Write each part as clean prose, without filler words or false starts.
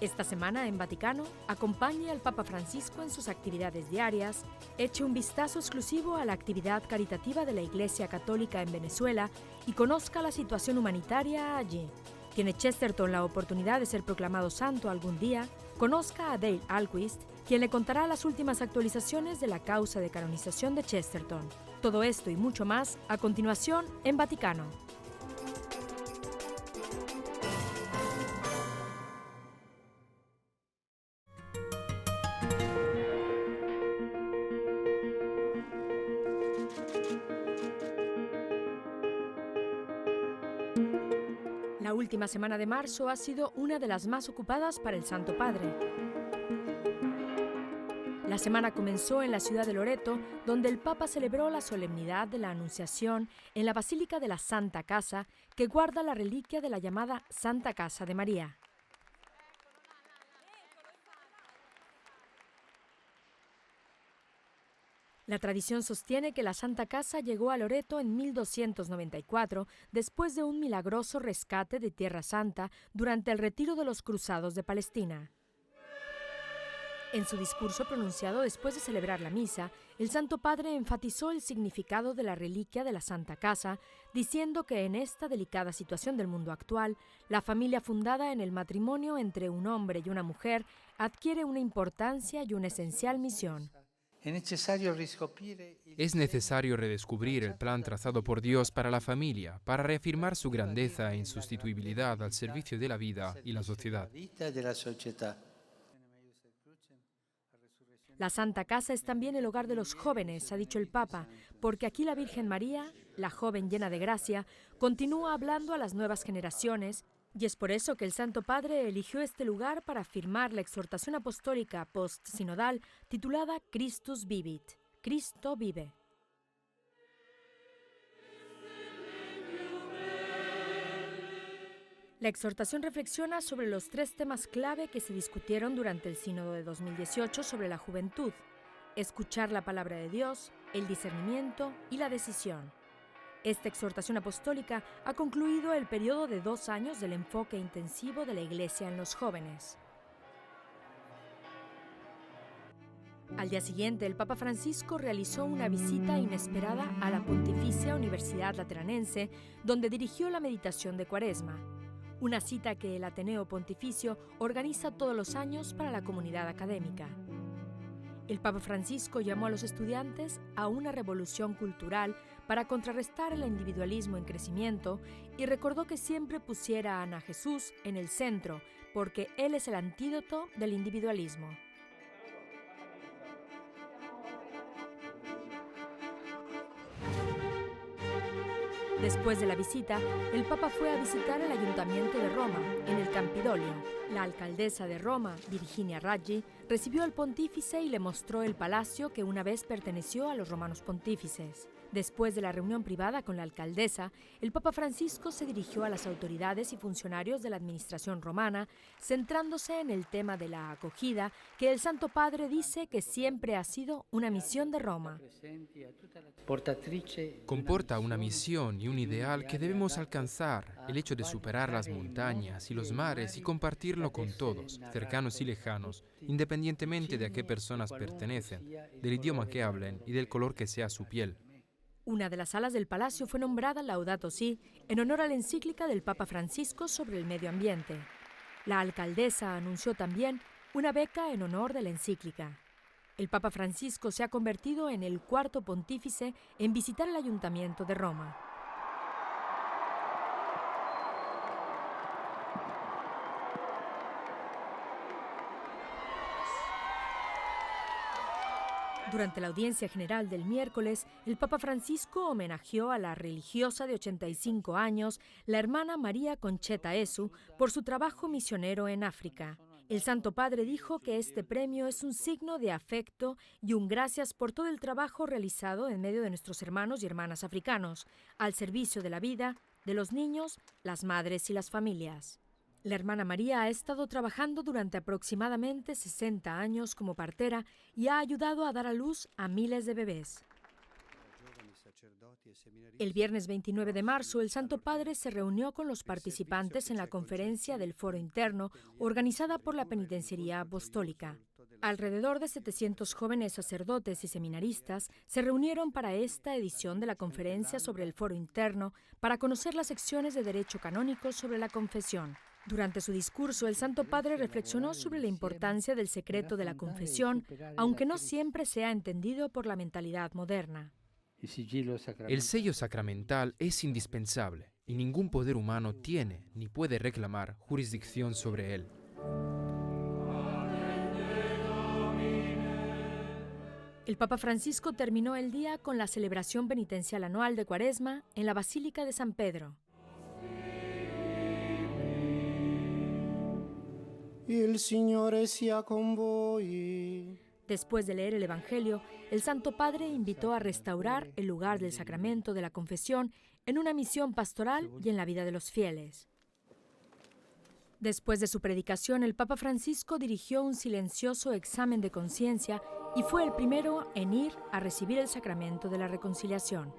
Esta semana en Vaticano, acompañe al Papa Francisco en sus actividades diarias, eche un vistazo exclusivo a la actividad caritativa de la Iglesia Católica en Venezuela y conozca la situación humanitaria allí. Tiene Chesterton la oportunidad de ser proclamado santo algún día, conozca a Dale Alquist, quien le contará las últimas actualizaciones de la causa de canonización de Chesterton. Todo esto y mucho más a continuación en Vaticano. La última semana de marzo ha sido una de las más ocupadas para el Santo Padre. La semana comenzó en la ciudad de Loreto, donde el Papa celebró la solemnidad de la Anunciación en la Basílica de la Santa Casa, que guarda la reliquia de la llamada Santa Casa de María. La tradición sostiene que la Santa Casa llegó a Loreto en 1294, después de un milagroso rescate de Tierra Santa durante el retiro de los cruzados de Palestina. En su discurso pronunciado después de celebrar la misa, el Santo Padre enfatizó el significado de la reliquia de la Santa Casa, diciendo que en esta delicada situación del mundo actual, la familia fundada en el matrimonio entre un hombre y una mujer adquiere una importancia y una esencial misión. Es necesario redescubrir el plan trazado por Dios para la familia, para reafirmar su grandeza e insustituibilidad al servicio de la vida y la sociedad. La Santa Casa es también el hogar de los jóvenes, ha dicho el Papa, porque aquí la Virgen María, la joven llena de gracia, continúa hablando a las nuevas generaciones, y es por eso que el Santo Padre eligió este lugar para firmar la exhortación apostólica post-sinodal titulada Christus Vivit, Cristo vive. La exhortación reflexiona sobre los 3 temas clave que se discutieron durante el Sínodo de 2018 sobre la juventud: escuchar la palabra de Dios, el discernimiento y la decisión. Esta exhortación apostólica ha concluido el periodo de 2 años del enfoque intensivo de la Iglesia en los jóvenes. Al día siguiente, el Papa Francisco realizó una visita inesperada a la Pontificia Universidad Lateranense, donde dirigió la meditación de Cuaresma, una cita que el Ateneo Pontificio organiza todos los años para la comunidad académica. El Papa Francisco llamó a los estudiantes a una revolución cultural para contrarrestar el individualismo en crecimiento y recordó que siempre pusieran a Jesús en el centro, porque Él es el antídoto del individualismo. Después de la visita, el Papa fue a visitar el Ayuntamiento de Roma, en el Campidoglio. La alcaldesa de Roma, Virginia Raggi, recibió al pontífice y le mostró el palacio que una vez perteneció a los romanos pontífices. Después de la reunión privada con la alcaldesa, el Papa Francisco se dirigió a las autoridades y funcionarios de la administración romana, centrándose en el tema de la acogida, que el Santo Padre dice que siempre ha sido una misión de Roma. Comporta una misión y un ideal que debemos alcanzar, el hecho de superar las montañas y los mares y compartirlo con todos, cercanos y lejanos, independientemente de a qué personas pertenecen, del idioma que hablen y del color que sea su piel. Una de las salas del palacio fue nombrada Laudato Si, en honor a la encíclica del Papa Francisco sobre el medio ambiente. La alcaldesa anunció también una beca en honor de la encíclica. El Papa Francisco se ha convertido en el 4º pontífice en visitar el Ayuntamiento de Roma. Durante la audiencia general del miércoles, el Papa Francisco homenajeó a la religiosa de 85 años, la hermana María Concheta Esu, por su trabajo misionero en África. El Santo Padre dijo que este premio es un signo de afecto y un gracias por todo el trabajo realizado en medio de nuestros hermanos y hermanas africanos, al servicio de la vida, de los niños, las madres y las familias. La hermana María ha estado trabajando durante aproximadamente 60 años como partera y ha ayudado a dar a luz a miles de bebés. El viernes 29 de marzo, el Santo Padre se reunió con los participantes en la conferencia del Foro Interno organizada por la Penitenciaría Apostólica. Alrededor de 700 jóvenes sacerdotes y seminaristas se reunieron para esta edición de la conferencia sobre el Foro Interno para conocer las secciones de Derecho Canónico sobre la confesión. Durante su discurso, el Santo Padre reflexionó sobre la importancia del secreto de la confesión, aunque no siempre sea entendido por la mentalidad moderna. El sello sacramental es indispensable y ningún poder humano tiene ni puede reclamar jurisdicción sobre él. El Papa Francisco terminó el día con la celebración penitencial anual de Cuaresma en la Basílica de San Pedro. Il Signore sia con voi. Después de leer el Evangelio, el Santo Padre invitó a restaurar el lugar del sacramento de la confesión en una misión pastoral y en la vida de los fieles. Después de su predicación, el Papa Francisco dirigió un silencioso examen de conciencia y fue el primero en ir a recibir el sacramento de la reconciliación.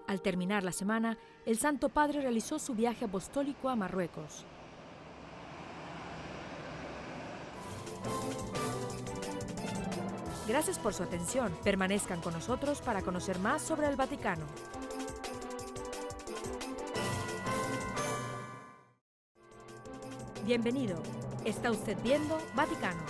Al terminar la semana, el Santo Padre realizó su viaje apostólico a Marruecos. Gracias por su atención. Permanezcan con nosotros para conocer más sobre el Vaticano. Bienvenido. Está usted viendo Vaticano.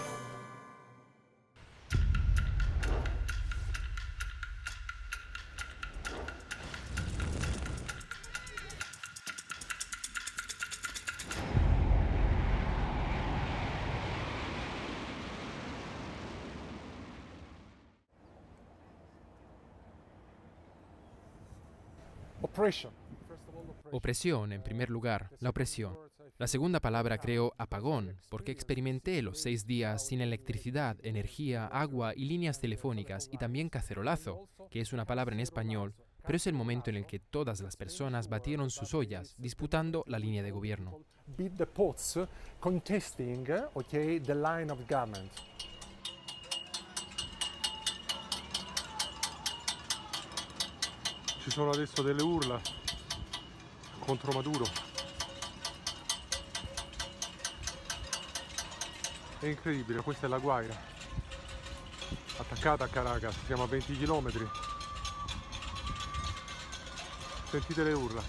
Opresión, en primer lugar, la opresión. La segunda palabra creo apagón, porque experimenté los 6 días sin electricidad, energía, agua y líneas telefónicas, y también cacerolazo, que es una palabra en español, pero es el momento en el que todas las personas batieron sus ollas, disputando la línea de gobierno. Beat the pots, contesting, okay, the line of government. Ci sono adesso delle urla contro Maduro. È incredibile, questa è la Guaira, attaccata a Caracas, siamo a 20 km. Sentite le urla.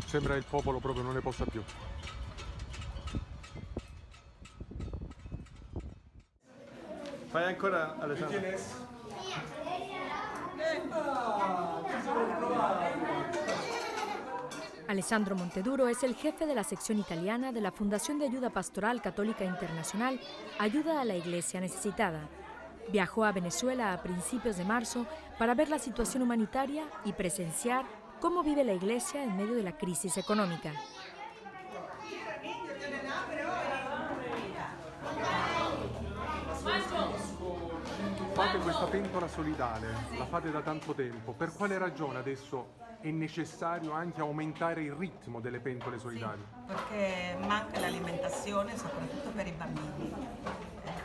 Sembra il popolo proprio non ne possa più. Fai ancora, Alessandro. Alessandro Monteduro es el jefe de la sección italiana de la Fundación de Ayuda Pastoral Católica Internacional, Ayuda a la Iglesia Necesitada. Viajó a Venezuela a principios de marzo para ver la situación humanitaria y presenciar cómo vive la Iglesia en medio de la crisis económica. Fate questa pentola solidale, la fate da tanto tempo. Per quale ragione adesso è necessario anche aumentare il ritmo delle pentole solidali? Perché manca l'alimentazione soprattutto per i bambini.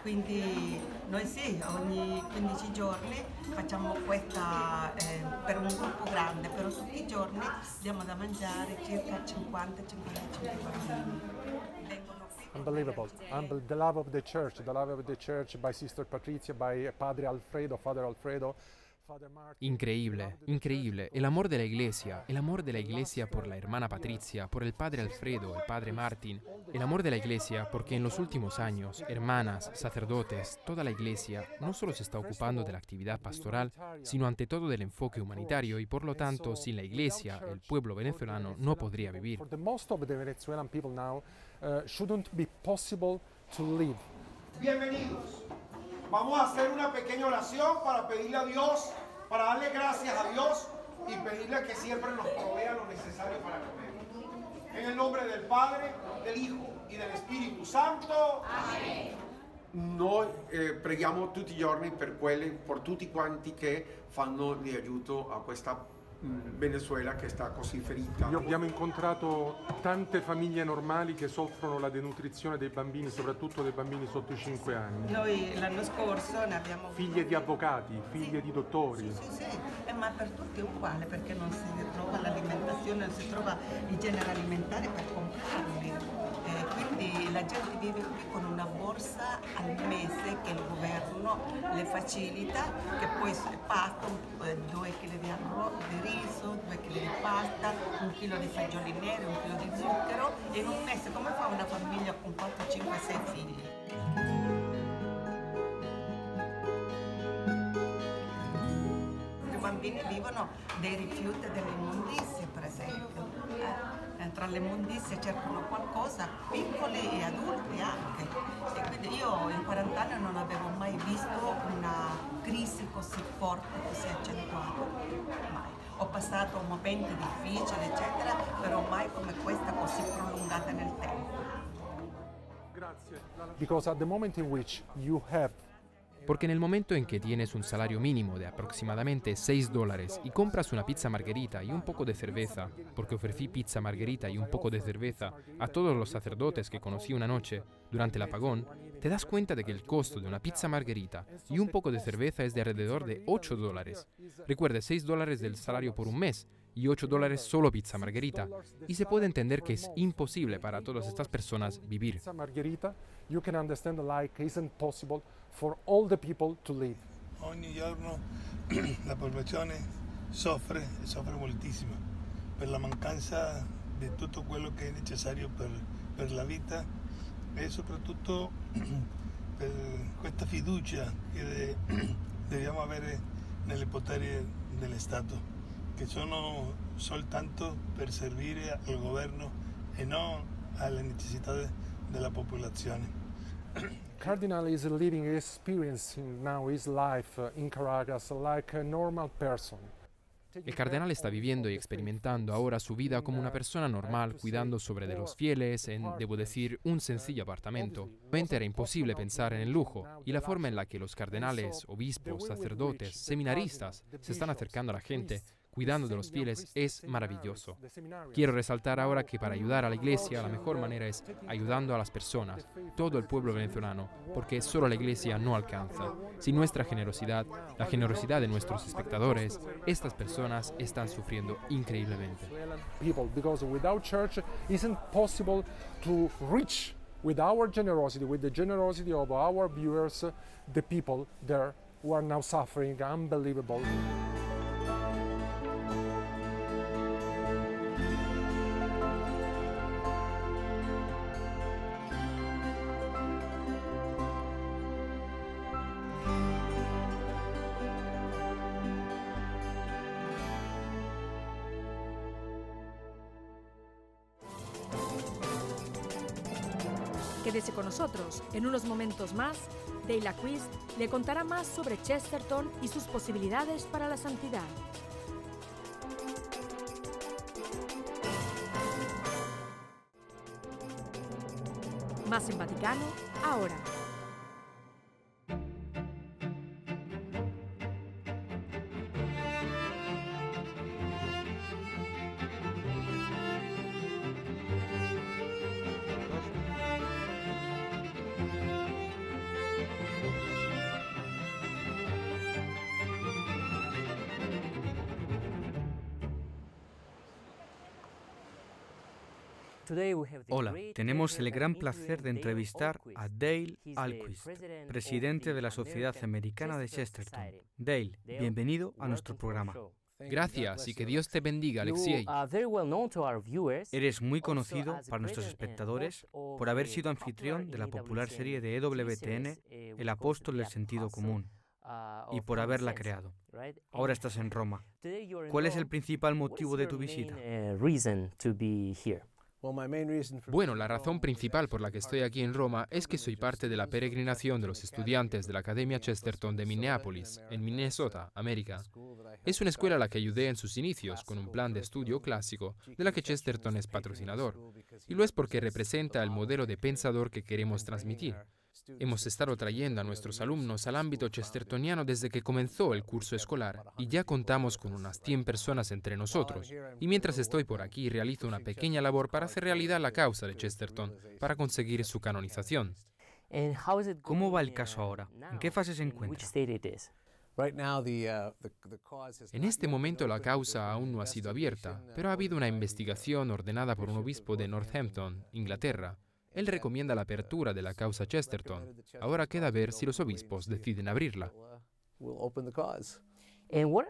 Quindi noi sì, ogni 15 giorni facciamo questa per un gruppo grande, però tutti i giorni diamo da mangiare circa 50-55 bambini. Unbelievable. The love of the church by Sister Patrizia, by Padre Alfredo, Father Alfredo, Father Martin. Increíble, increíble. El amor de la iglesia por la hermana Patricia, por el Padre Alfredo, el Padre Martin. El amor de la iglesia porque en los últimos años, hermanas, sacerdotes, toda la iglesia no solo se está ocupando de la actividad pastoral, sino ante todo del enfoque humanitario y por lo tanto, sin la iglesia, el pueblo venezolano no podría vivir. For the most of the Venezuelan people now, shouldn't be possible to live. Bienvenidos. Vamos a hacer una pequeña oración para pedirle a Dios, para darle gracias a Dios y pedirle que siempre nos provea lo necesario para comer. En el nombre del Padre, del Hijo y del Espíritu Santo. Amén. noi preghiamo tutti i giorni per tutti quanti che fanno di aiuto a questa Venezuela che sta così ferita. Abbiamo incontrato tante famiglie normali che soffrono la denutrizione dei bambini, soprattutto dei bambini sotto i 5 anni. Noi l'anno scorso ne abbiamo... Figlie di avvocati, figlie di dottori. Sì, ma per tutti è uguale, perché non si trova l'alimentazione, non si trova i generi alimentari per comprarli. Quindi la gente vive qui con una borsa al mese che il governo le facilita, che poi pasta 2 kg di riso, 2 kg di pasta, 1 chilo di fagioli neri, 1 chilo di zucchero, e in un mese come fa una famiglia con 4, 5, 6 figli? I bambini vivono dei rifiuti delle immondizie, per esempio. Tra le immondizie cercano qualcosa, piccoli e adulti anche. E quindi io in 40 anni non avevo mai visto una crisi così forte, così accentuata. Mai. Ho passato momenti difficili, eccetera, però mai come questa così prolungata nel tempo. Grazie. Because at the moment in which you have Porque en el momento en que tienes un salario mínimo de aproximadamente $6 y compras una pizza margherita y un poco de cerveza, porque ofrecí pizza margherita y un poco de cerveza a todos los sacerdotes que conocí una noche durante el apagón, te das cuenta de que el costo de una pizza margherita y un poco de cerveza es de alrededor de $8. Recuerde, $6 del salario por un mes y $8 solo pizza margherita. Y se puede entender que es imposible para todas estas personas vivir. pizza margherita, you can understand like isn't possible for all the people to live. Ogni giorno la popolazione soffre moltissimo per la mancanza di tutto quello che è necessario per la vita e soprattutto per questa fiducia che dobbiamo avere nelle poteri dello Stato, che sono soltanto per servire al governo e non alle necessità della popolazione. Cardinal is living, experiencing now his life in Caracas like a normal person. El cardenal está viviendo y experimentando ahora su vida como una persona normal, cuidando sobre de los fieles en, debo decir, un sencillo apartamento. Obviamente era imposible pensar en el lujo, y la forma en la que los cardenales, obispos, sacerdotes, seminaristas se están acercando a la gente, cuidando de los fieles, es maravilloso. Quiero resaltar ahora que para ayudar a la Iglesia la mejor manera es ayudando a las personas, todo el pueblo venezolano, porque solo la Iglesia no alcanza. Sin nuestra generosidad, la generosidad de nuestros espectadores, estas personas están sufriendo increíblemente. Because without church isn't possible to reach with our generosity, with the generosity of our viewers, the people there who are now suffering unbelievable. Quédese con nosotros. En unos momentos más, Dale Alquist le contará más sobre Chesterton y sus posibilidades para la santidad. Más en Vaticano, ahora. Hola, tenemos el gran placer de entrevistar a Dale Alquist, presidente de la Sociedad Americana de Chesterton. Dale, bienvenido a nuestro programa. Gracias y que Dios te bendiga, Alexei. Eres muy conocido para nuestros espectadores por haber sido anfitrión de la popular serie de EWTN, El Apóstol del Sentido Común, y por haberla creado. Ahora estás en Roma. ¿Cuál es el principal motivo de tu visita? Bueno, la razón principal por la que estoy aquí en Roma es que soy parte de la peregrinación de los estudiantes de la Academia Chesterton de Minneapolis, en Minnesota, América. Es una escuela a la que ayudé en sus inicios con un plan de estudio clásico de la que Chesterton es patrocinador, y lo es porque representa el modelo de pensador que queremos transmitir. Hemos estado trayendo a nuestros alumnos al ámbito chestertoniano desde que comenzó el curso escolar y ya contamos con unas 100 personas entre nosotros. Y mientras estoy por aquí, realizo una pequeña labor para hacer realidad la causa de Chesterton, para conseguir su canonización. ¿Cómo va el caso ahora? ¿En qué fase se encuentra? En este momento la causa aún no ha sido abierta, pero ha habido una investigación ordenada por un obispo de Northampton, Inglaterra. Él recomienda la apertura de la causa Chesterton. Ahora queda ver si los obispos deciden abrirla.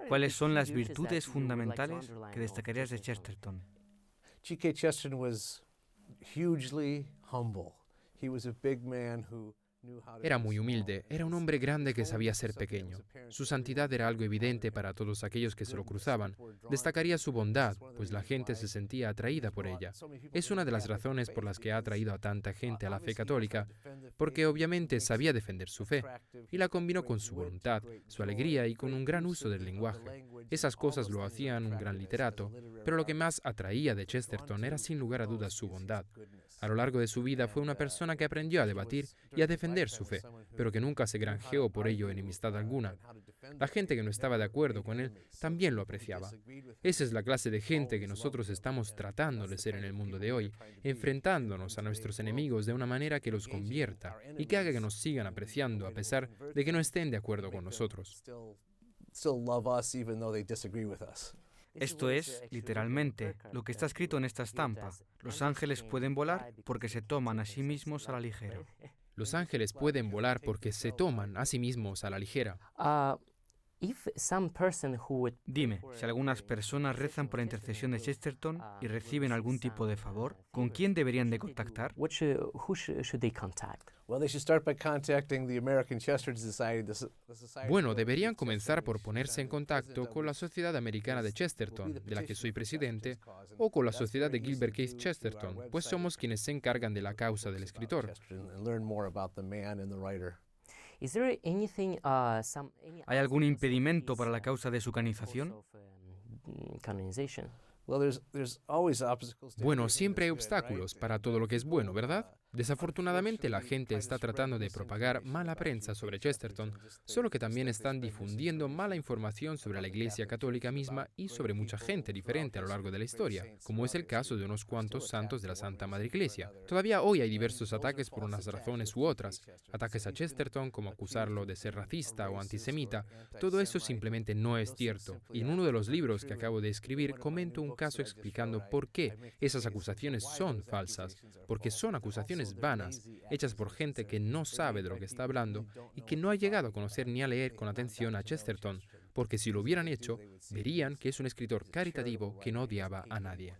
¿Cuáles son las virtudes fundamentales que destacarías de Chesterton? G.K. Chesterton was hugely humble. He was a big man who Era muy humilde, era un hombre grande que sabía ser pequeño. Su santidad era algo evidente para todos aquellos que se lo cruzaban. Destacaría su bondad, pues la gente se sentía atraída por ella. Es una de las razones por las que ha atraído a tanta gente a la fe católica, porque obviamente sabía defender su fe, y la combinó con su voluntad, su alegría y con un gran uso del lenguaje. Esas cosas lo hacían un gran literato, pero lo que más atraía de Chesterton era sin lugar a dudas su bondad. A lo largo de su vida fue una persona que aprendió a debatir y a defender su fe, pero que nunca se granjeó por ello enemistad alguna. La gente que no estaba de acuerdo con él también lo apreciaba. Esa es la clase de gente que nosotros estamos tratando de ser en el mundo de hoy, enfrentándonos a nuestros enemigos de una manera que los convierta y que haga que nos sigan apreciando a pesar de que no estén de acuerdo con nosotros. Esto es, literalmente, lo que está escrito en esta estampa. Los ángeles pueden volar porque se toman a sí mismos a la ligera. Los ángeles pueden volar porque se toman a sí mismos a la ligera. Dime, si algunas personas rezan por la intercesión de Chesterton y reciben algún tipo de favor, ¿con quién deberían de contactar? Bueno, deberían comenzar por ponerse en contacto con la Sociedad Americana de Chesterton, de la que soy presidente, o con la Sociedad de Gilbert Keith Chesterton, pues somos quienes se encargan de la causa del escritor. ¿Hay algún impedimento para la causa de su canonización? Bueno, siempre hay obstáculos para todo lo que es bueno, ¿verdad? Desafortunadamente la gente está tratando de propagar mala prensa sobre Chesterton, solo que también están difundiendo mala información sobre la Iglesia Católica misma y sobre mucha gente diferente a lo largo de la historia, como es el caso de unos cuantos santos de la Santa Madre Iglesia. Todavía hoy hay diversos ataques por unas razones u otras, ataques a Chesterton como acusarlo de ser racista o antisemita. Todo eso simplemente no es cierto, y en uno de los libros que acabo de escribir comento un caso explicando por qué esas acusaciones son falsas, porque son acusaciones vanas, hechas por gente que no sabe de lo que está hablando y que no ha llegado a conocer ni a leer con atención a Chesterton, porque si lo hubieran hecho, verían que es un escritor caritativo que no odiaba a nadie.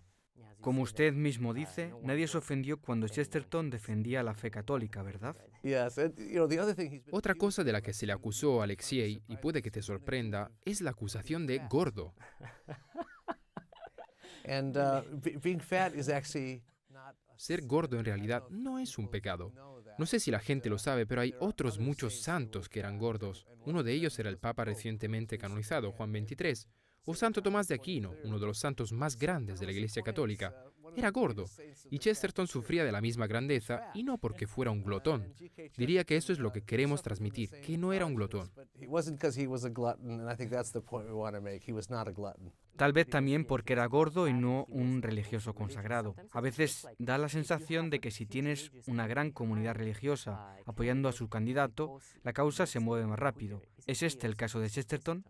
Como usted mismo dice, nadie se ofendió cuando Chesterton defendía la fe católica, ¿verdad? Otra cosa de la que se le acusó a Alexei, y puede que te sorprenda, es la acusación de gordo. Ser gordo en realidad no es un pecado. No sé si la gente lo sabe, pero hay otros muchos santos que eran gordos. Uno de ellos era el Papa recientemente canonizado, Juan XXIII, o Santo Tomás de Aquino, uno de los santos más grandes de la Iglesia Católica. Era gordo, y Chesterton sufría de la misma grandeza, y no porque fuera un glotón. Diría que eso es lo que queremos transmitir, que no era un glotón. Tal vez también porque era gordo y no un religioso consagrado. A veces da la sensación de que si tienes una gran comunidad religiosa apoyando a su candidato, la causa se mueve más rápido. ¿Es este el caso de Chesterton?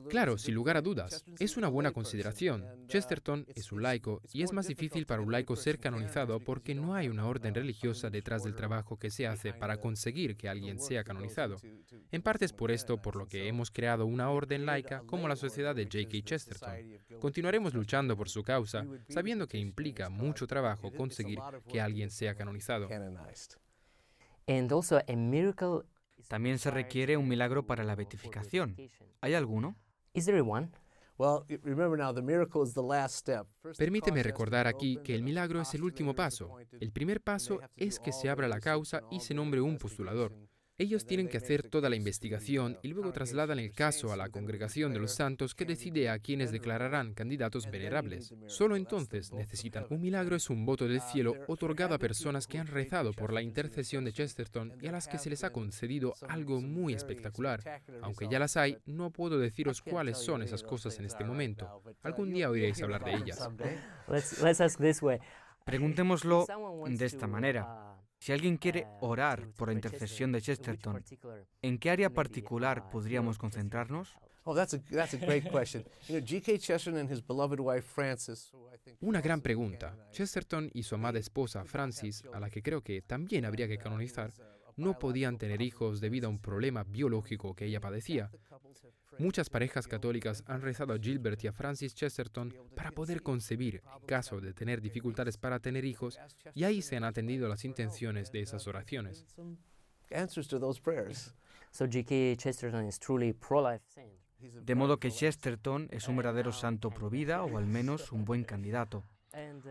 Claro, sin lugar a dudas. Es una buena consideración. Chesterton es un laico y es más difícil para un laico ser canonizado porque no hay una orden religiosa detrás del trabajo que se hace para conseguir que alguien sea canonizado. En parte es por esto por lo que hemos creado una orden laica como la Sociedad de G.K Chesterton. Continuaremos luchando por su causa, sabiendo que implica mucho trabajo conseguir que alguien sea canonizado. También se requiere un milagro para la beatificación. ¿Hay alguno? Permíteme recordar aquí que el milagro es el último paso. El primer paso es que se abra la causa y se nombre un postulador. Ellos tienen que hacer toda la investigación y luego trasladan el caso a la congregación de los santos que decide a quienes declararán candidatos venerables. Solo entonces necesitan. Un milagro es un voto del cielo otorgado a personas que han rezado por la intercesión de Chesterton y a las que se les ha concedido algo muy espectacular. Aunque ya las hay, no puedo deciros cuáles son esas cosas en este momento. Algún día oiréis hablar de ellas. Preguntémoslo de esta manera. Si alguien quiere orar por la intercesión de Chesterton, ¿en qué área particular podríamos concentrarnos? Una gran pregunta. Chesterton y su amada esposa Francis, a la que creo que también habría que canonizar, no podían tener hijos debido a un problema biológico que ella padecía. Muchas parejas católicas han rezado a Gilbert y a Francis Chesterton para poder concebir en caso de tener dificultades para tener hijos, y ahí se han atendido las intenciones de esas oraciones. De modo que Chesterton es un verdadero santo pro vida, o al menos un buen candidato.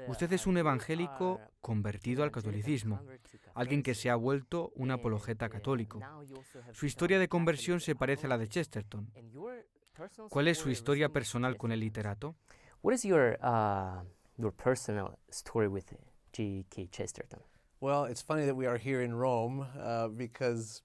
Usted es un evangélico convertido al catolicismo, alguien que se ha vuelto un apologeta católico. Su historia de conversión se parece a la de Chesterton. ¿Cuál es su historia personal con el literato? What is your personal story with G.K. Chesterton? Well, it's funny that we are here in Rome because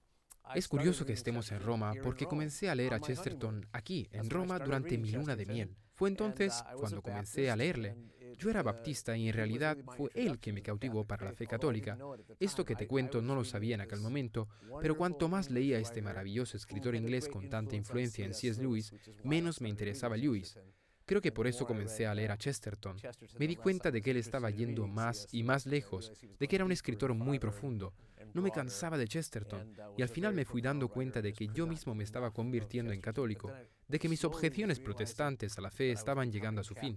Es curioso que estemos en Roma porque comencé a leer a Chesterton aquí, en Roma, durante mi luna de miel. Fue entonces cuando comencé a leerle. Yo era baptista y en realidad fue él que me cautivó para la fe católica. Esto que te cuento no lo sabía en aquel momento, pero cuanto más leía a este maravilloso escritor inglés con tanta influencia en C.S. Lewis, menos me interesaba Lewis. Creo que por eso comencé a leer a Chesterton. Me di cuenta de que él estaba yendo más y más lejos, de que era un escritor muy profundo. No me cansaba de Chesterton, y al final me fui dando cuenta de que yo mismo me estaba convirtiendo en católico, de que mis objeciones protestantes a la fe estaban llegando a su fin.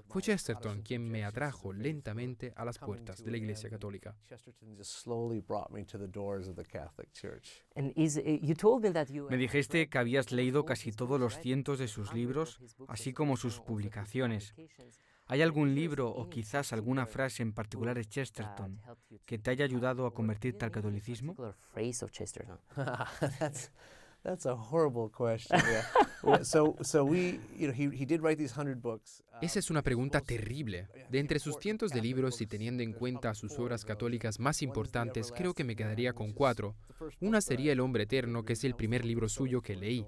Fue Chesterton quien me atrajo lentamente a las puertas de la Iglesia Católica. Me dijiste que habías leído casi todos los cientos de sus libros, así como sus publicaciones. ¿Hay algún libro o quizás alguna frase en particular de Chesterton que te haya ayudado a convertirte al catolicismo? That's a horrible question. Yeah. He did write these 100 books. Esa es una pregunta terrible. De entre sus cientos de libros y teniendo en cuenta sus obras católicas más importantes, creo que me quedaría con 4. Una sería El Hombre Eterno, que es el primer libro suyo que leí.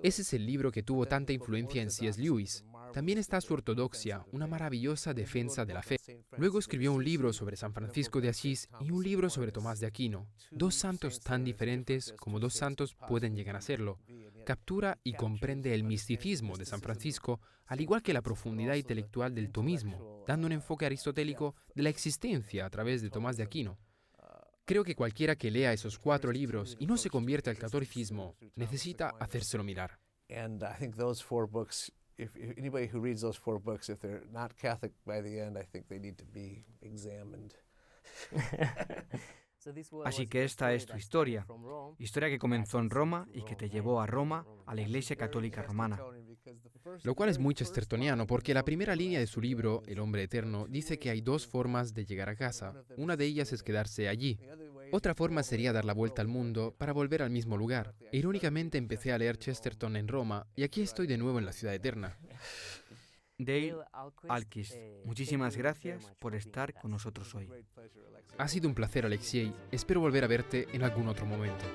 Ese es el libro que tuvo tanta influencia en C.S. Lewis. También está Su Ortodoxia, una maravillosa defensa de la fe. Luego escribió un libro sobre San Francisco de Asís y un libro sobre Tomás de Aquino. 2 santos tan diferentes como 2 santos pueden llegar a serlo. Captura y comprende el misticismo de San Francisco, al igual que la profundidad intelectual del tomismo, dando un enfoque aristotélico de la existencia a través de Tomás de Aquino. Creo que cualquiera que lea esos 4 libros y no se convierte al catolicismo, necesita hacérselo mirar. And I think those 4 books, if anybody who reads those 4 books, if they're not Catholic by the end, I think they need to be examined. Así que esta es tu historia que comenzó en Roma y que te llevó a Roma, a la Iglesia Católica Romana. Lo cual es muy chestertoniano, porque la primera línea de su libro, El Hombre Eterno, dice que hay 2 formas de llegar a casa. Una de ellas es quedarse allí. Otra forma sería dar la vuelta al mundo para volver al mismo lugar. Irónicamente empecé a leer Chesterton en Roma y aquí estoy de nuevo en la ciudad eterna. Dale Alquist, muchísimas gracias por estar con nosotros hoy. Ha sido un placer, Alexei. Espero volver a verte en algún otro momento.